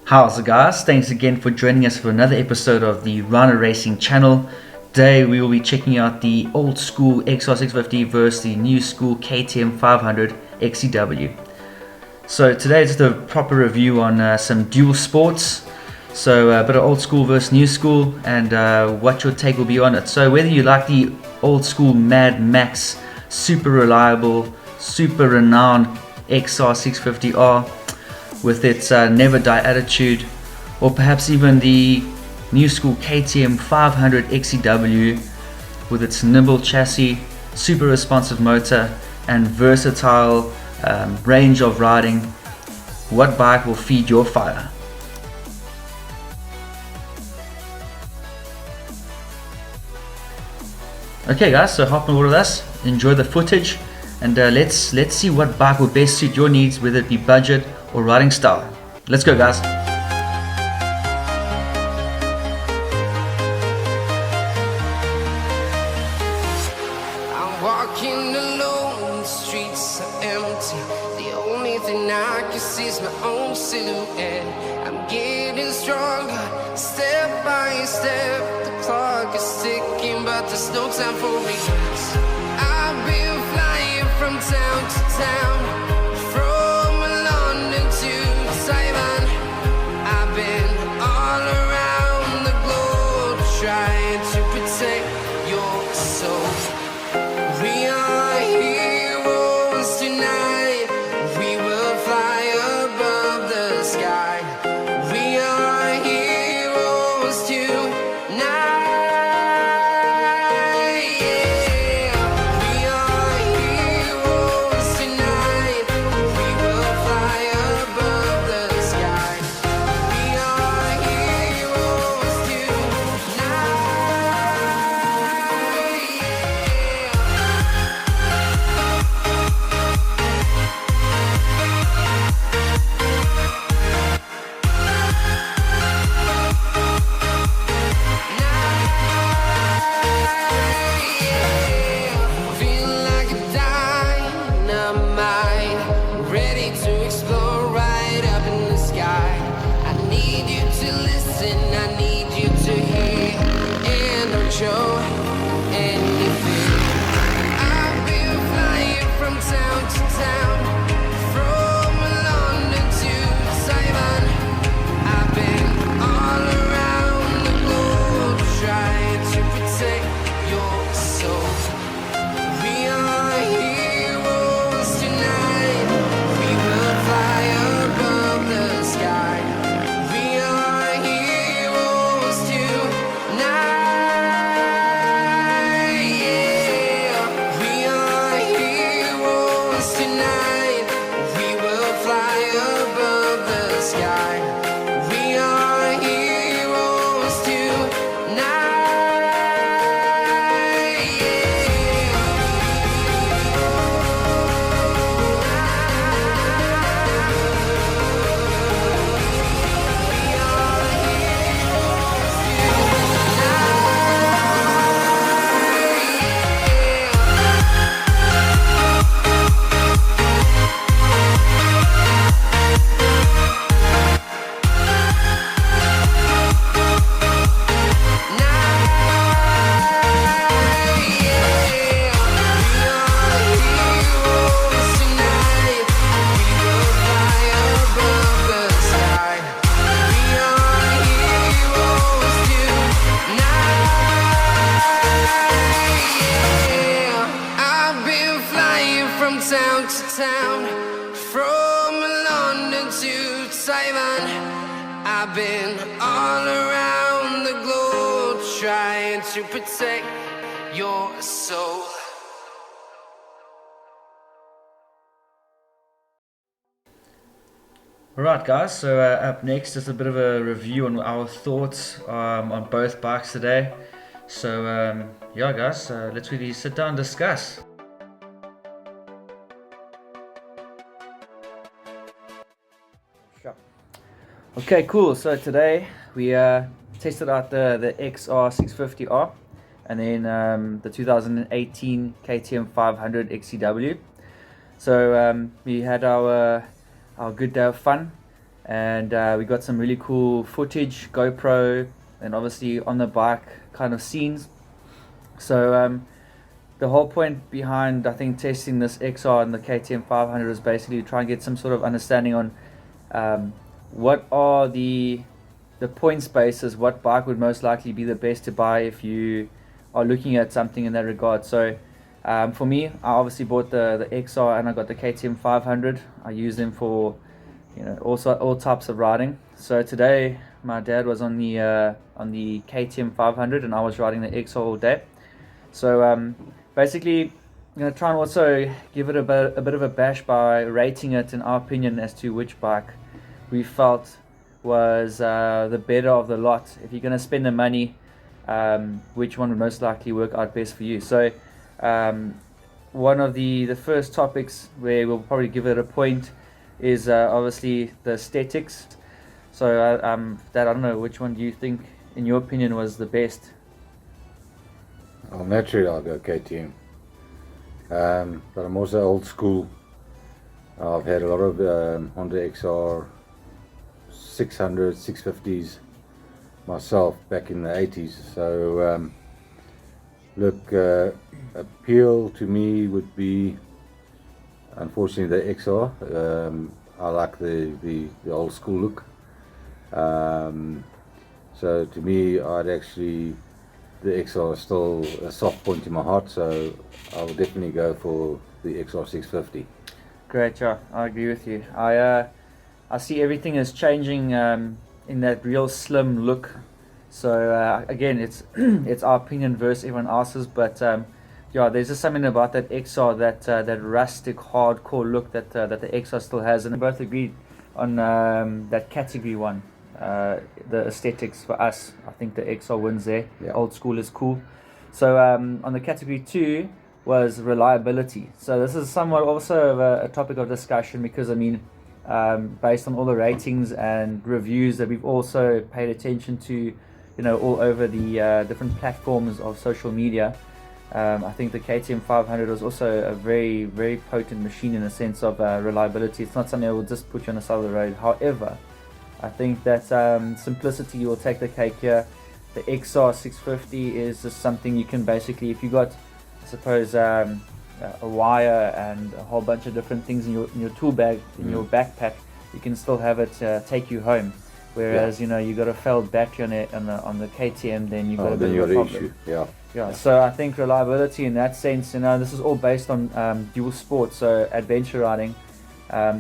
How's it, guys? Thanks again for joining us for another episode of the Runner Racing channel. Today we will be checking out the old school XR650 versus the new school KTM500XCW. So today is just a proper review on some dual sports. So a bit of old school versus new school, and what your take will be on it. So whether you like the old school Mad Max, super reliable, super renowned XR650R with its never die attitude, or perhaps even the new school KTM500XCW with its nimble chassis, super responsive motor, and versatile range of riding, what bike will feed your fire? Okay guys, so hop on board with us, enjoy the footage, and let's see what bike will best suit your needs, whether it be budget or riding style. Let's go, guys. I'm walking alone, the streets are empty. The only thing I can see is my own silhouette. I'm getting stronger, step by step. The clock is ticking, but there's no time for regrets. I've been flying from town to town, trying to protect your soul. We are heroes tonight. We will fly above the sky. We are heroes tonight. Yeah. We are heroes tonight. We will fly above the sky. We are heroes show anything. I've been flying from town to town, from London to Taiwan. I've been all around the globe trying to protect your soul. We are heroes tonight. We will fly above the sky. We are heroes tonight. Town to town, from London to Taiwan. I've been all around the globe trying to protect your soul. Alright guys, so up next is a bit of a review on our thoughts on both bikes today. So yeah, guys, let's really sit down and discuss. Sure. Okay, cool. So today we tested out the XR650R and then the 2018 KTM500XCW. So we had our good day of fun, and we got some really cool footage, GoPro, and obviously on the bike kind of scenes. So the whole point behind, I think, testing this XR and the KTM500 is basically to try and get some sort of understanding on what are the points basis, what bike would most likely be the best to buy if you are looking at something in that regard. So for me, I obviously bought the XR and I got the KTM500. I use them for all types of riding. So today my dad was on the KTM500 and I was riding the XR all day. So basically, I'm going to try and also give it a bit of a bash by rating it in our opinion as to which bike we felt was the better of the lot. If you're going to spend the money, which one would most likely work out best for you. So one of the first topics where we'll probably give it a point is obviously the aesthetics. So Dad, I don't know, which one do you think in your opinion was the best? Well, naturally I'll go KTM, but I'm also old school. I've had a lot of Honda XR 600, 650s myself back in the 80s. So look, appeal to me would be, unfortunately, the XR. I like the old school look. So to me, the XR is still a soft point in my heart, so I'll definitely go for the XR650. Great, yeah, I agree with you. I see everything is changing in that real slim look. So again, it's it's our opinion versus everyone else's, but yeah, there's just something about that XR, that rustic, hardcore look that the XR still has, and we both agreed on that category one. The aesthetics for us, I think the XR wins there. Yeah. Old school is cool. So on the category 2 was reliability. So this is somewhat also of a topic of discussion, because I mean, based on all the ratings and reviews that we've also paid attention to, all over the different platforms of social media, I think the KTM 500 was also a very, very potent machine in the sense of reliability. It's not something that will just put you on the side of the road. However, I think that simplicity will take the cake here. The XR650 is just something you can basically, if you got, I suppose, a wire and a whole bunch of different things in your tool bag, in your backpack, you can still have it take you home. Whereas you got a failed battery on the KTM, then you've got a bit of a problem. Issue. Yeah. So I think reliability in that sense, this is all based on dual sport, so adventure riding.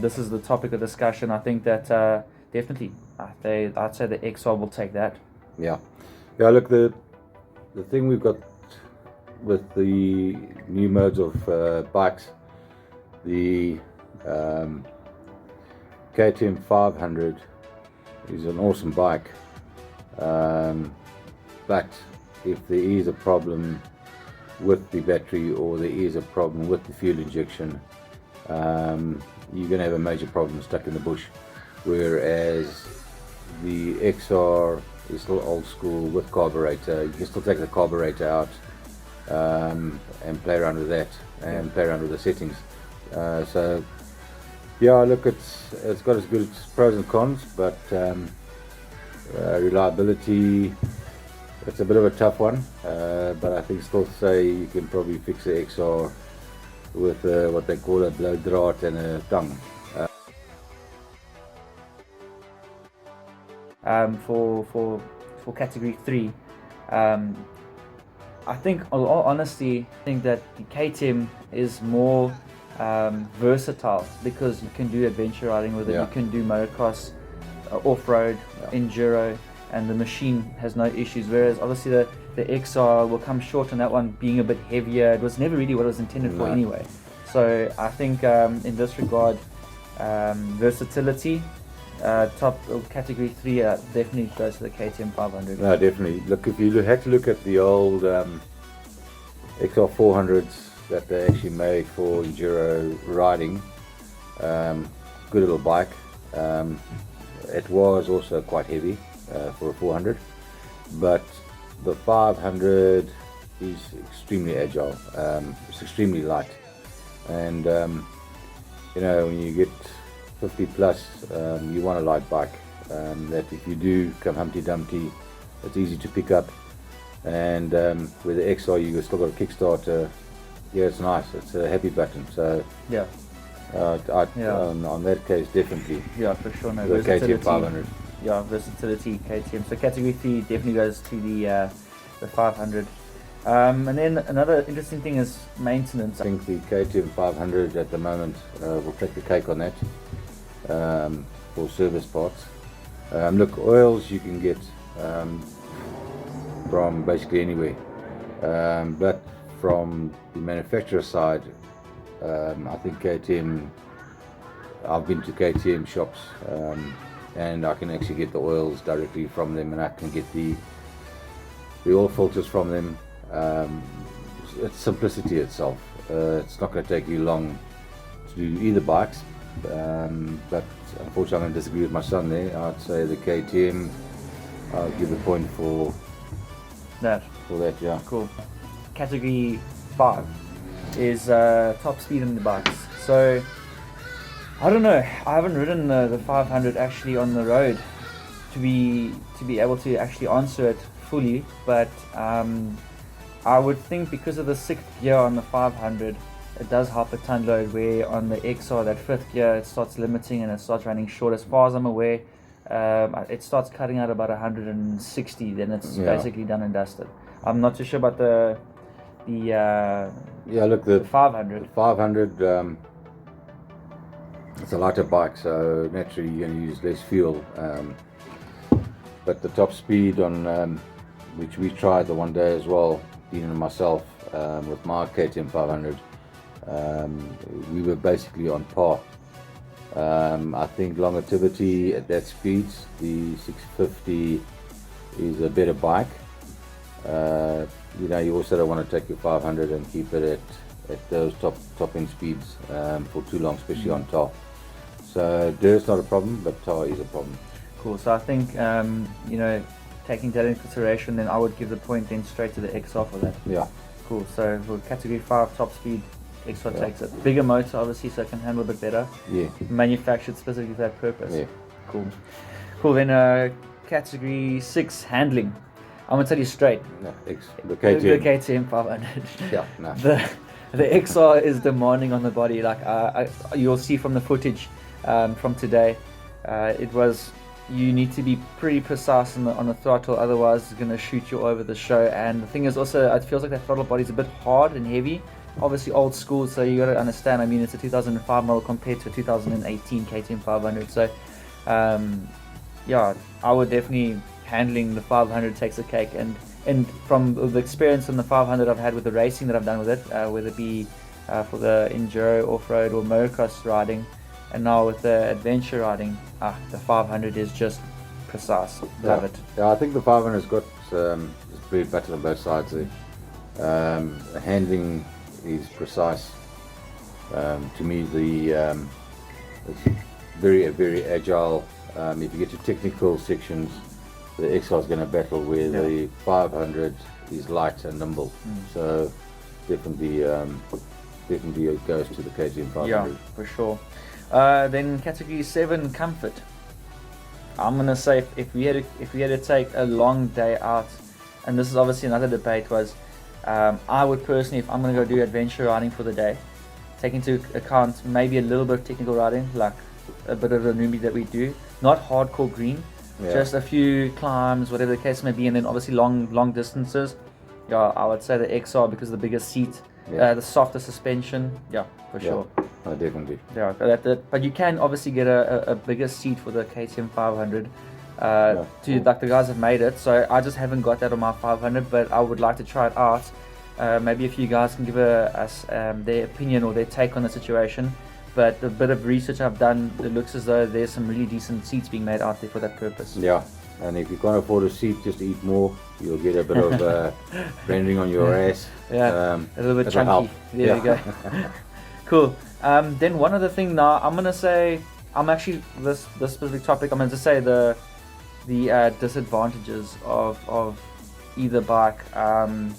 This is the topic of discussion. I think that definitely, I'd say the XR will take that. Yeah. Look, the thing we've got with the new modes of bikes, the KTM 500 is an awesome bike, but if there is a problem with the battery or there is a problem with the fuel injection, you're going to have a major problem stuck in the bush. Whereas the XR is still old school with carburetor. You can still take the carburetor out and play around with that and play around with the settings. So yeah, look, it's got its good pros and cons, but reliability, it's a bit of a tough one, but I think still say you can probably fix the XR with what they call a blow draad and a tongue. For category 3, I think, in all honesty, I think that the KTM is more versatile, because you can do adventure riding with it, you can do motocross, off-road, enduro, and the machine has no issues. Whereas obviously the XR will come short on that one, being a bit heavier. It was never really what it was intended for anyway. So I think in this regard, versatility top category 3 definitely goes to the KTM500. No, definitely. Look, if you had to look at the old XR400s that they actually made for enduro riding, good little bike. It was also quite heavy for a 400, but the 500 is extremely agile. It's extremely light, and you know, when you get 50 plus, you want a light bike that if you do come Humpty Dumpty, it's easy to pick up. And with the XR, you've still got a kickstarter. Yeah, it's nice. It's a happy button. So Yeah, on that case, definitely yeah, for sure. No, the versatility. KTM 500. Yeah, versatility KTM. So category 3 definitely goes to the 500. And then another interesting thing is maintenance. I think the KTM 500 at the moment will take the cake on that for service parts. Look, oils you can get from basically anywhere, but from the manufacturer side, I think KTM, I've been to KTM shops and I can actually get the oils directly from them, and I can get the oil filters from them. It's simplicity itself. It's not going to take you long to do either bikes, but unfortunately I'm going to disagree with my son there. I'd say the KTM, I'll give the point for That. yeah. Cool. Category 5 is top speed in the bikes. So I don't know. I haven't ridden the 500 actually on the road to be able to actually answer it fully, but I would think because of the 6th gear on the 500, it does help a ton load, where on the XR, that 5th gear, it starts limiting and it starts running short. As far as I'm aware, it starts cutting out about 160, then it's basically done and dusted. I'm not too sure about the Look, the 500. The 500, it's a lighter bike, so naturally you're going to use less fuel. But the top speed on which we tried the one day as well, Dean and myself, with my KTM 500, we were basically on par. I think longevity at that speed, the 650 is a better bike. You know, you also don't want to take your 500 and keep it at those top end speeds for too long, especially on tar. So dirt's not a problem, but tar is a problem. Cool. So I think you know, taking that into consideration, then I would give the point then straight to the XR for that. Yeah. Cool. So for category 5 top speed, XR takes it. Bigger motor obviously, so it can handle a bit better. Yeah. Manufactured specifically for that purpose. Yeah. Cool. Cool. Then category 6 handling. I'm gonna tell you straight. No, the The KTM. KTM 500. Yeah. No. The XR is demanding on the body. Like you'll see from the footage from today, it was. You need to be pretty precise on the throttle, otherwise it's going to shoot you over the show. And the thing is also, it feels like that throttle body is a bit hard and heavy. Obviously old school, so you got to understand, I mean, it's a 2005 model compared to a 2018 KTM 500. So yeah, I would definitely, handling the 500 takes a cake. And from the experience on the 500 I've had with the racing that I've done with it, whether it be for the enduro, off-road or motocross riding, and now with the adventure riding, the 500 is just precise. Love it. Yeah, I think the 500's got it's very better on both sides there. The handling is precise. To me, it's very agile. If you get to technical sections, the XR is going to battle where the 500 is light and nimble. So definitely it goes to the KTM 500. Yeah, for sure. Then category 7, comfort. I'm gonna say if we had to take a long day out, and this is obviously another debate, was I would personally, if I'm gonna go do adventure riding for the day, take into account maybe a little bit of technical riding, like a bit of the newbie that we do, not hardcore green, just a few climbs, whatever the case may be, and then obviously long distances. Yeah, I would say the XR, because of the bigger seat, the softer suspension. Yeah, for sure. Definitely. Yeah, but you can obviously get a bigger seat for the KTM 500. Like the guys have made it, so I just haven't got that on my 500, but I would like to try it out. Maybe a few guys can give us their opinion or their take on the situation. but the bit of research I've done, it looks as though there's some really decent seats being made out there for that purpose. Yeah, and if you can't afford a seat, just eat more. You'll get a bit of rendering on your ass. Yeah, a little bit it'll help. chunky. There we go. Cool. Then one other thing now, I'm gonna say, I'm actually this specific topic. I'm gonna just say the disadvantages of either bike, and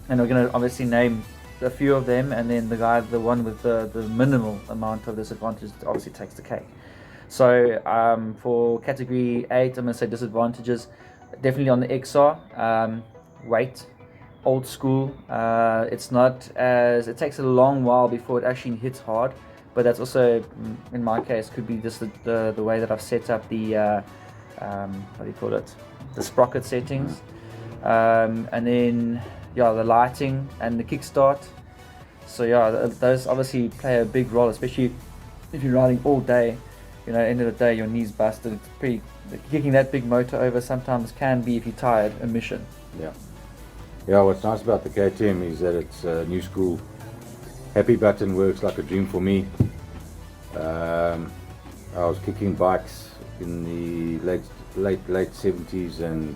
we're gonna obviously name a few of them, and then the one with the minimal amount of disadvantages obviously takes the cake. So for category 8, I'm gonna say disadvantages. Definitely on the XR, weight, old school. It's not as, it takes a long while before it actually hits hard, but that's also, in my case, could be just the way that I've set up the what do you call it, the sprocket settings, and then the lighting and the kickstart. So those obviously play a big role, especially if you're riding all day. End of the day, your knee's busted. It's pretty, kicking that big motor over sometimes can be, if you're tired, a mission. Yeah, what's nice about the KTM is that it's a new school. Happy button works like a dream for me. I was kicking bikes in the late 70s and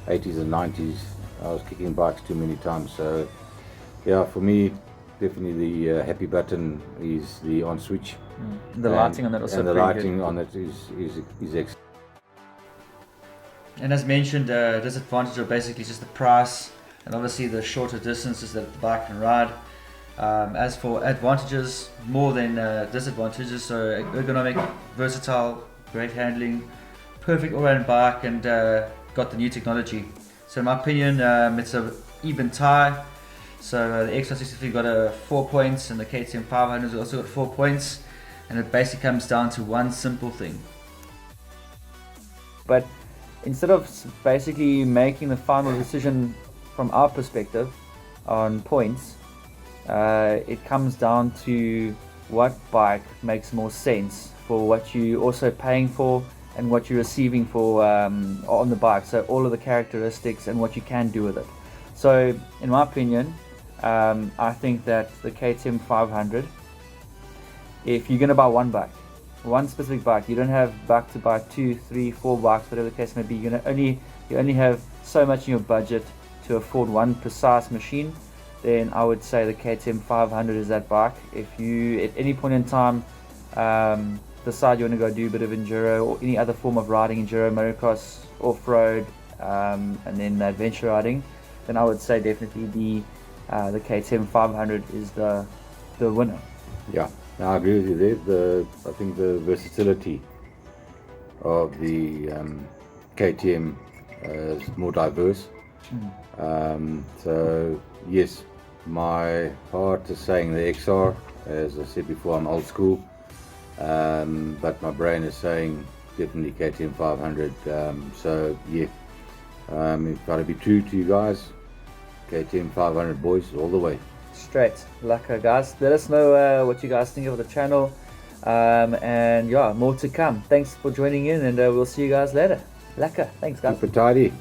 80s and 90s. I was kicking bikes too many times. So yeah, for me, definitely the happy button is the on switch. The lighting on that also. And the lighting on it is excellent. And as mentioned, disadvantage are basically just the price and obviously the shorter distances that the bike can ride. As for advantages, more than disadvantages, so ergonomic, versatile, great handling, perfect all-round bike, and got the new technology. So in my opinion, it's an even tie. So the XR650 got 4 points, and the KTM500 has also got 4 points, and it basically comes down to one simple thing. But instead of basically making the final decision from our perspective on points, it comes down to what bike makes more sense for what you're also paying for and what you're receiving for on the bike. So all of the characteristics and what you can do with it. So in my opinion, I think that the KTM 500, if you're going to buy one bike, one specific bike, you don't have back to buy 2, 3, 4 bikes, whatever the case may be, you only have so much in your budget to afford one precise machine, then I would say the KTM 500 is that bike. If you at any point in time decide you want to go do a bit of enduro or any other form of riding, enduro, motocross, off-road, and then adventure riding, then I would say definitely the KTM 500 is the winner. Yeah, I agree with you there. I think the versatility of the KTM is more diverse. So yes, my heart is saying the XR. As I said before, I'm old school, but my brain is saying definitely KTM 500. So yeah, it's got to be true to you guys. KTM 500 boys all the way. Straight. Laka guys, let us know what you guys think of the channel, and yeah, more to come. Thanks for joining in, and we'll see you guys later. Laka, thanks guys. Super tidy.